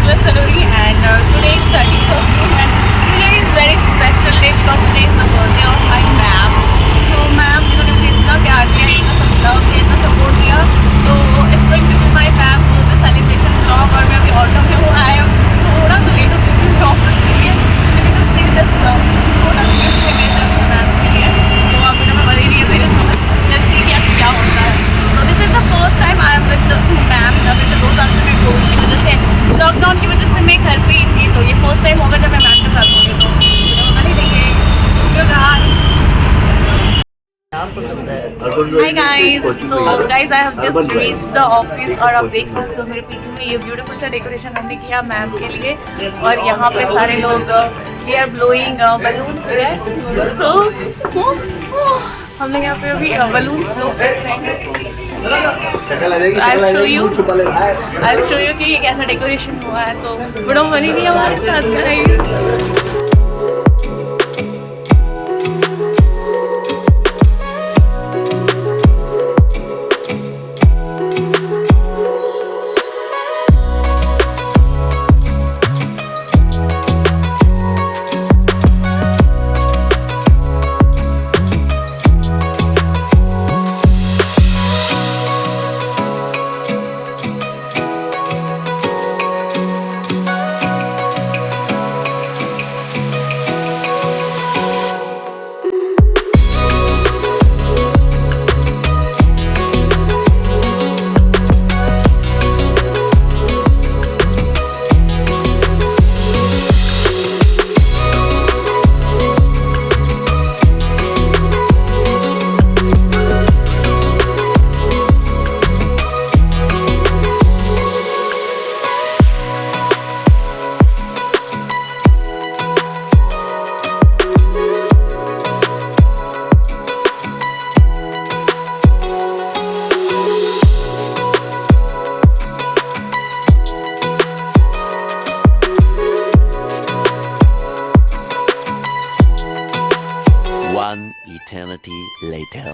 Nicholas Saluri and today is 30th of June and today is very special day because today is the birthday of my ma'am. So ma'am जिन्होंने मुझे इतना प्यार दिया, इतना love दिया, इतना support दिया, तो it's going to be my ma'am birthday celebration vlog और मैं अभी ऑटो में हूँ. I am थोड़ा सा लेट हो चुकी हूँ ऑफिस के लिए. लेकिन see this थोड़ा गिफ्ट है मेरी तरफ से मैम के लिए. तो अभी तो मैं बता रही है मेरे समझ जैसे कि अब क्या होता है. So this is the first time I am with ma'am. अभी तो 2 साल से मैं कोविड की वजह से लॉकडाउन की वजह से मैं घर पे ही थी, तो ये फर्स्ट टाइम होगा जब मैं मैम के साथ होंगी. तो बता ही देंगे. Hi guys, so guys I have just reached the office और आप देख सकते हो मेरे पीछे में ये ब्यूटीफुल सा डेकोरेशन हमने किया मैम के लिए और यहाँ पे सारे लोग वी आर ब्लोइंग बलून सो हमने यहाँ पे अभी बलून ब्लो कर रहे हैं. I'll show you कि ये कैसा डेकोरेशन हुआ है. सो बड़ा बनी नहीं हमारे साथ guys. One eternity later.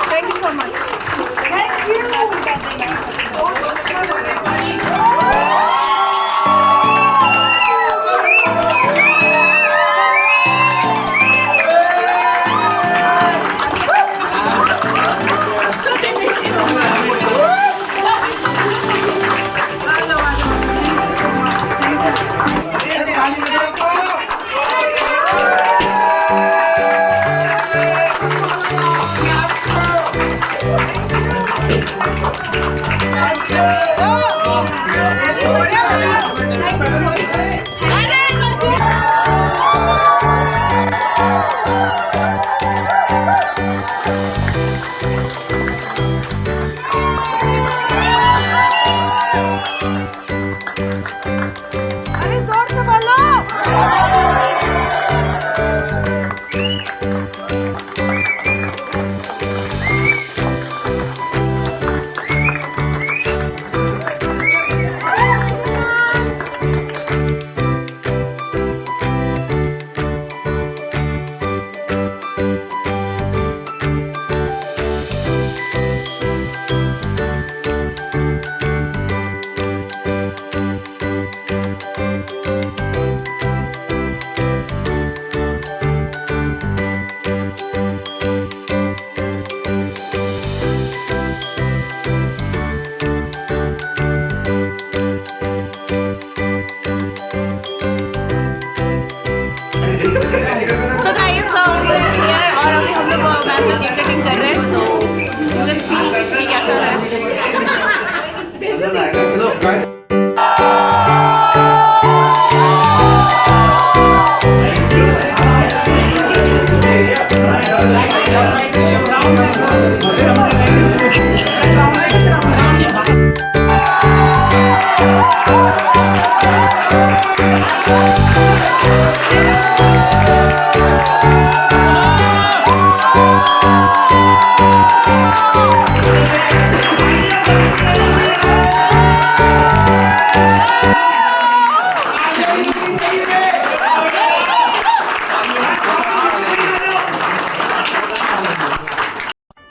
Thank you so much. Thank you.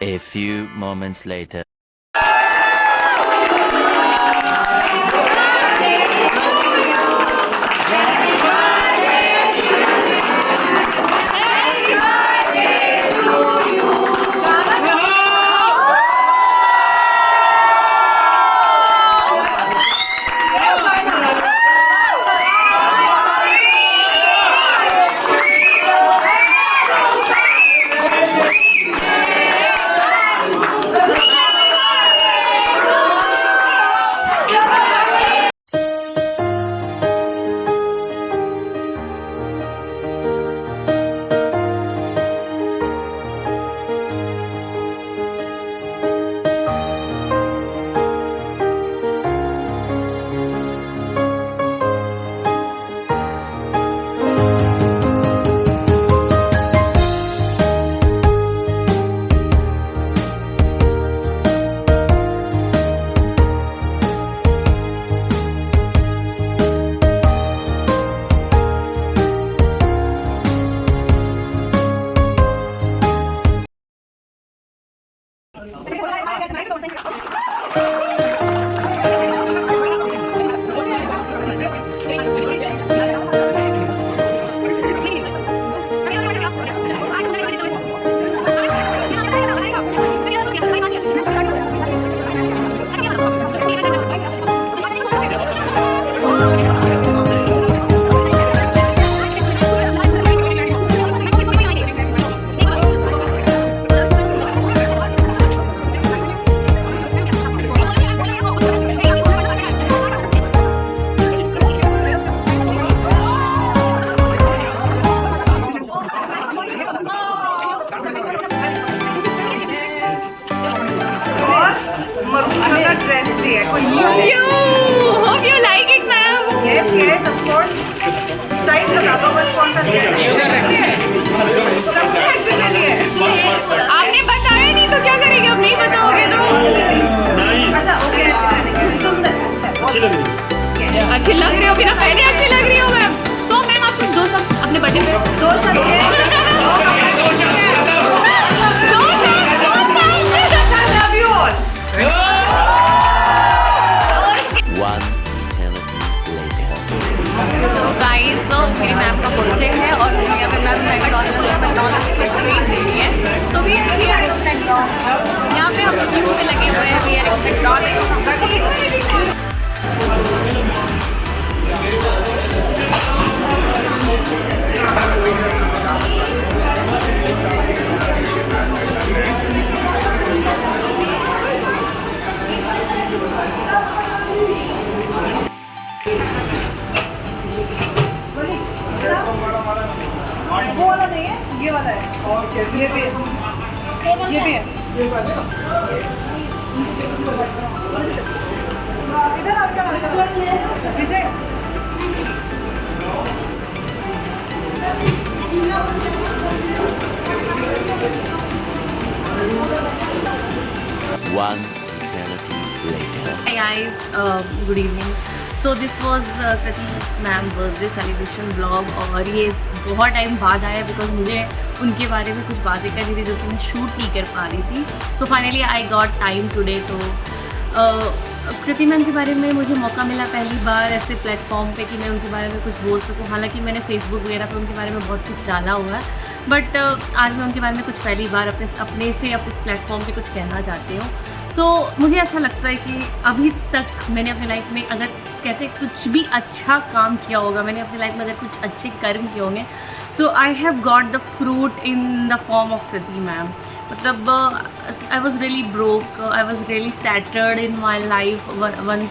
A few moments later. Hope you like it, ma'am. Yes, of course. Size बताओ बस कौन सा आपने बताया नहीं तो क्या करेंगे, अब नहीं बताओगे तो अच्छा ओके अच्छी लग रही हो, बिना पहले अच्छी लग रही हो मैम। तो मैम आप कुछ दो सब अपने बर्थडे पे दो सब love you all. One eternity later. तो गाइस, तो मेरी मैम का बर्थडे है और यहाँ पे मैम मैकडॉनल्ड्स में ट्रीट दे रही है। तो भी यहाँ पे हम क्यू पे लगे हुए हैं, वी आर इन मैकडॉनल्ड्स। वो वाला नहीं है, ये वाला है। और कैसे ये भी है, ये भी है। इधर आओ, इधर आओ, विजय। One eternity later. Hi guys, good evening. So this was Krati's ma'am birthday celebration blog और ये बहुत टाइम बाद आया बिकॉज मुझे उनके बारे में कुछ बातें करनी थी जो कि मैं शूट नहीं कर पा रही थी। तो finally I got time today. तो कृति मैम के बारे में मुझे मौका मिला पहली बार ऐसे प्लेटफॉर्म पे कि मैं उनके बारे में कुछ बोल सकूँ। हालांकि मैंने फेसबुक वगैरह पे उनके बारे में बहुत कुछ डाला हुआ है, बट आज मैं उनके बारे में कुछ पहली बार अपने से अब इस प्लेटफॉर्म पे कुछ कहना चाहती हूँ। सो मुझे ऐसा लगता है कि अभी तक मैंने अपनी लाइफ में अगर कहते कुछ भी अच्छा काम किया होगा, मैंने अपनी लाइफ में अगर कुछ अच्छे कर्म किए होंगे, so I have got the fruit in the form of Kriti ma'am. मतलब I was really broke, I was really shattered in my life once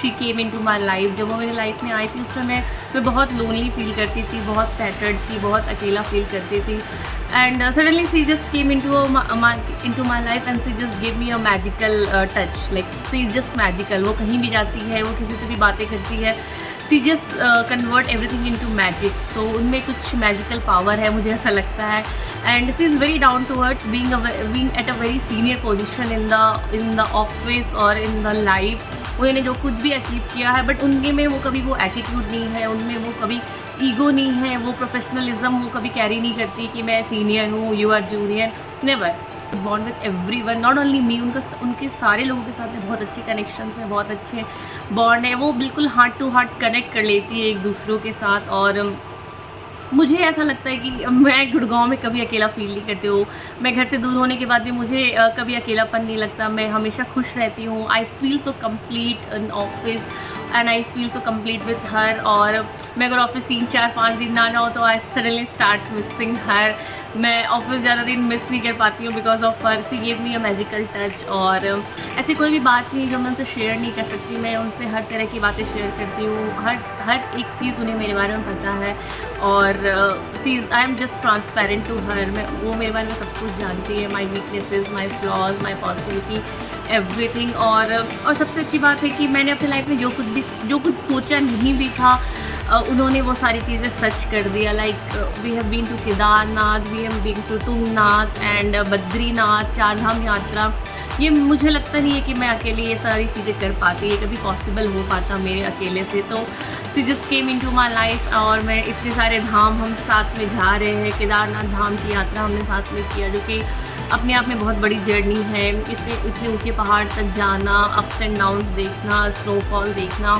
she came in to my life. जब वो मेरी लाइफ में आई थी उस समय मैं बहुत लोनली फील करती थी, बहुत सैटर्ड थी, बहुत अकेला फील करती थी। And suddenly she just came into my life and she just gave me a magical touch. Like she is just magical. वो कहीं भी जाती है, वो किसी से भी बातें करती है, she just convert everything into magic. So उनमें कुछ magical power है, मुझे ऐसा लगता है। And she is very down to earth, being at a very senior position in the office or in the life. उन्होंने जो कुछ भी अचीव किया है, बट उनके में वो कभी वो एटीट्यूड नहीं है, उनमें वो कभी ईगो नहीं है, वो प्रोफेशनलिज्म वो कभी कैरी नहीं करती कि मैं सीनियर हूँ, you are junior, never. Bond with everyone, not only me, उनके सारे लोगों के साथ में बहुत अच्छे कनेक्शन हैं, बहुत अच्छे बॉन्ड है। वो बिल्कुल हार्ट टू हार्ट कनेक्ट कर लेती है एक दूसरों के साथ। और मुझे ऐसा लगता है कि मैं गुड़गांव में कभी अकेला फील नहीं करती हूँ। मैं घर से दूर होने के बाद भी मुझे कभी अकेलापन नहीं लगता, मैं हमेशा खुश रहती हूँ। I feel so complete in office and I feel so complete with her. और मैं अगर ऑफिस 3-4-5 दिन ना जाऊँ तो I suddenly start missing her. मैं ऑफिस ज़्यादा दिन मिस नहीं कर पाती हूँ because of her. She give me a magical touch. और ऐसी कोई भी बात नहीं जो मैं उनसे शेयर नहीं कर सकती, मैं उनसे हर तरह की बातें शेयर करती हूँ। हर एक चीज़ उन्हें मेरे बारे में पता है। और I am just transparent to her. वो मेरे बारे में सब कुछ जानती है, my weaknesses, my flaws, my positivity, everything. और सबसे अच्छी बात है कि मैंने अपनी लाइफ में जो कुछ सोचा नहीं भी था, उन्होंने वो सारी चीज़ें सच कर दिया। Like we have been to Kedarnath, we have been to Tungnath and Badrinath, 4 धाम यात्रा। ये मुझे लगता नहीं है कि मैं अकेले ये सारी चीज़ें कर पाती, ये कभी पॉसिबल हो पाता मेरे अकेले से। तो she just came in to my life और मैं इतने सारे धाम हम साथ में जा रहे हैं। केदारनाथ धाम की यात्रा हमने साथ में किया, जो कि अपने आप में बहुत बड़ी जर्नी है। इतने ऊँचे पहाड़ तक जाना, अप्स एंड डाउन्स देखना, स्नोफॉल देखना।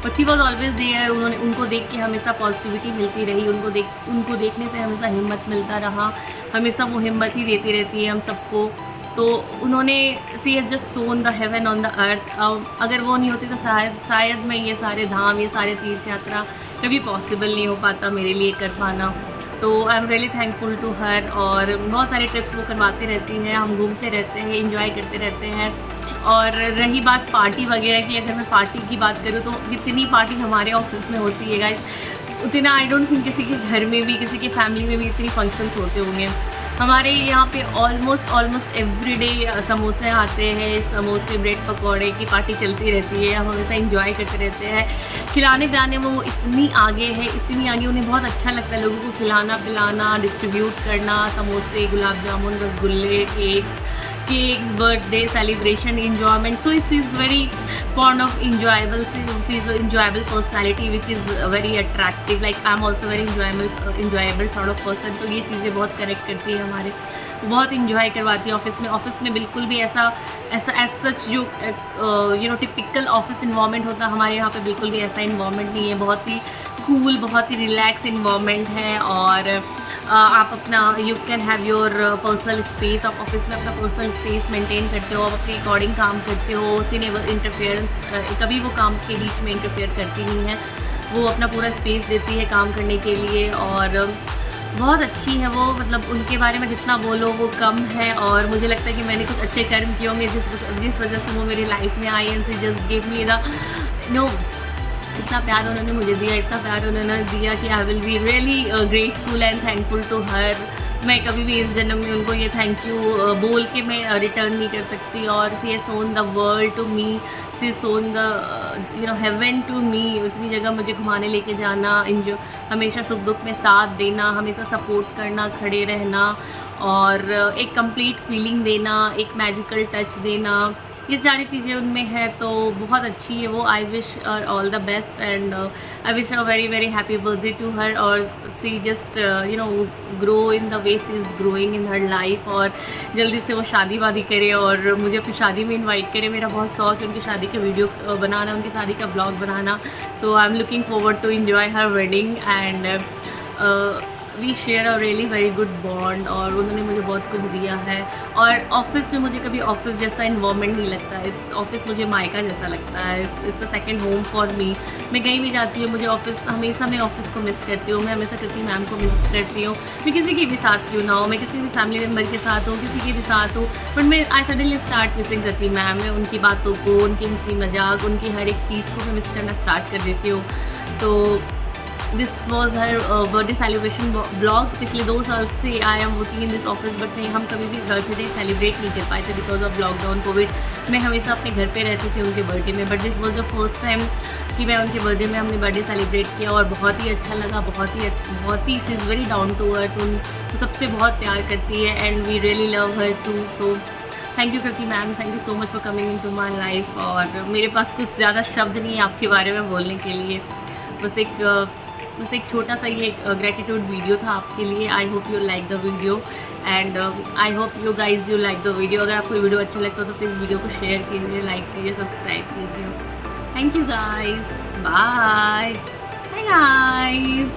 But she was always there. उनको देख के हमेशा पॉजिटिविटी मिलती रही, उनको देखने से हमेशा हिम्मत मिलता रहा। हमेशा वो हिम्मत ही देती रहती है हम सबको। तो उन्होंने she have just shown the heaven on the earth. अगर वो नहीं होती तो शायद मैं ये सारे धाम, ये सारे तीर्थ यात्रा कभी पॉसिबल नहीं हो पाता मेरे लिए कर पाना। तो I am really thankful to her. और बहुत सारे ट्रिप्स वो करवाते रहती हैं, हम घूमते रहते हैं, इंजॉय करते रहते हैं। और रही बात पार्टी वगैरह की, अगर मैं पार्टी की बात करूँ तो जितनी पार्टी हमारे ऑफिस में होती है गाइस, उतना आई डोंट थिंक किसी के घर में भी, किसी की फैमिली में भी इतनी फंक्शंस होते होंगे। हमारे यहाँ पे ऑलमोस्ट एवरीडे समोसे आते हैं, समोसे, ब्रेड पकौड़े की पार्टी चलती रहती है। हम हमेशा इंजॉय करते रहते हैं। खिलाने पिलाने में वो इतनी आगे है, इतनी आगे। उन्हें बहुत अच्छा लगता है लोगों को खिलाना पिलाना, डिस्ट्रीब्यूट करना, समोसे, गुलाब जामुन, रसगुल्ले, cakes, birthday celebration, enjoyment. So she is very fond of enjoyable. She is an enjoyable personality which is very attractive. Like I am also very enjoyable sort of person. तो ये चीज़ें बहुत कनेक्ट करती है हमारे, बहुत इंजॉय करवाती है ऑफिस में। ऑफिस में बिल्कुल भी ऐसा एज सच जो टिपिकल ऑफिस इन्वायरमेंट होता है, हमारे यहाँ पे बिल्कुल भी ऐसा इन्वायरमेंट नहीं है। बहुत ही कूल, बहुत ही रिलैक्स इन्वायरमेंट है। और आप अपना you can have your personal space. आप ऑफिस में अपना पर्सनल स्पेस मेंटेन करते हो, आप अपने अकॉर्डिंग काम करते हो। सी नेवर इंटरफेरेंस, कभी वो काम के बीच में इंटरफेयर करती नहीं है। वो अपना पूरा स्पेस देती है काम करने के लिए। और बहुत अच्छी है वो, मतलब उनके बारे में जितना बोलो वो कम है। और मुझे लगता है कि मैंने कुछ अच्छे कर्म किए होंगे जिस वजह से वो मेरी लाइफ में आई and she just give me the इतना प्यार उन्होंने मुझे दिया, इतना प्यार उन्होंने दिया कि I will be really grateful and thankful to her. मैं कभी भी इस जन्म में उनको ये थैंक यू बोल के मैं रिटर्न नहीं कर सकती। और she has shown the world to me, she shown the heaven to me. इतनी जगह मुझे घुमाने लेके जाना, हमेशा सुख दुख में साथ देना, हमेशा सपोर्ट करना, खड़े रहना और एक कंप्लीट फीलिंग देना, एक मैजिकल टच देना, ये सारी चीज़ें उनमें है। तो बहुत अच्छी है वो। I wish all the best and I wish a very very happy birthday to her. और she just grow in the way she is growing in her life. और जल्दी से वो शादी वादी करे और मुझे अपनी शादी में इनवाइट करे। मेरा बहुत शौक है उनकी शादी का वीडियो बनाना, उनकी शादी का ब्लॉग बनाना। So I am looking forward to enjoy her wedding and we share a really very good bond. और उन्होंने मुझे बहुत कुछ दिया है। और ऑफिस में मुझे कभी ऑफिस जैसा इन्वायरमेंट नहीं लगता है। ऑफिस मुझे मायका जैसा लगता है। It's a second home for me. मैं कहीं भी जाती हूँ मुझे ऑफिस, हमेशा मैं ऑफिस को मिस करती हूँ। मैं हमेशा कृति मैम को मिस करती हूँ। मैं किसी के भी साथ क्यों ना हो, मैं किसी भी फैमिली मेम्बर के साथ हूँ, किसी के भी साथ हूँ, बट मैं आई सडनली स्टार्ट मिसिंग कृति मैम। मैं उनकी बातों को, उनकी हंसी मजाक, उनकी हर एक चीज़ को मैं मिस करना स्टार्ट कर देती हूँ। तो this was her birthday celebration blog. पिछले 2 साल से I am working in this office, but नहीं, हम कभी भी बर्थडे सेलिब्रेट नहीं कर पाए थे बिकॉज ऑफ लॉकडाउन कोविड। मैं हमेशा अपने घर पे रहती थी उनके बर्थडे में, but this was the first time कि मैं उनके बर्थडे में हमने बर्थडे सेलिब्रेट किया। और बहुत ही अच्छा लगा, बहुत ही she is very down to earth. उन सबसे बहुत प्यार करती है and we really love her too. So thank you Kriti ma'am, thank you so much for coming in to my life. और मेरे पास कुछ ज़्यादा शब्द नहीं है आपके बारे में बोलने के लिए, बस एक बस एक छोटा सा ये ग्रेटिट्यूड वीडियो था आपके लिए। I hope you like the video and I hope you guys you like the video. अगर आपको वीडियो अच्छा लगता हो तो प्लीज़ वीडियो को शेयर कीजिए, लाइक कीजिए, सब्सक्राइब कीजिए। Thank you guys, bye bye guys.